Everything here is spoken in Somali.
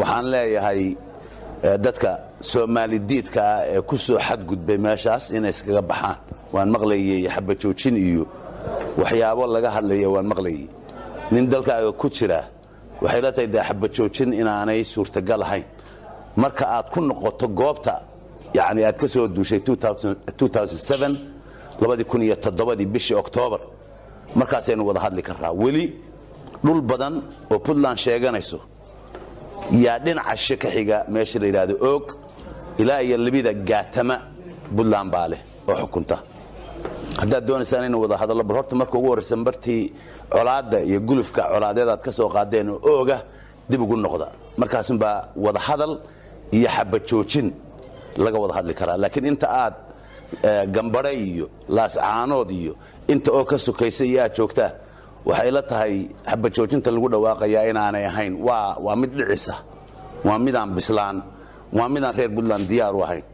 waxaan leeyahay dadka Soomaali diidka ee ku soo xadgudbay meeshaas inay iskaga baxaan waan maqlayay xabad joojin iyo waxyaabo laga hadlayo waan maqlayay nin dalkaaga ku jira waxay la tahay xabad joojin inaanay suurtagal ahayn marka aad ku noqoto goobta yaani aad ka soo duushay 2007 2007 bishii October markaas aynu wada hadli karnaa wali dhul badan oo Puntland sheeganayso yaa dhinaca shakaxiga meesha la yiraahdo og ilaa iyo labida gaatama Puntland baale oo xukunta hadda doonaysan inuu wada hadallo horta markii ugu horeysan bartii colaada iyo gulufka colaadeed ka soo qaadeen ooga dib ugu noqda markaas baa wada hadal iyo xabad joojin laga wada hadli karaa laakiin inta aad gambare iyo laas caanood iyo inta oo ka sukaysay yaa joogta waxay la tahay xabad joojinta lagu dhawaaqayaa inaanay ahayn waa mid dhicisa waa mid aan bislaan waa mid aan reer Puntland diyaar u ahayn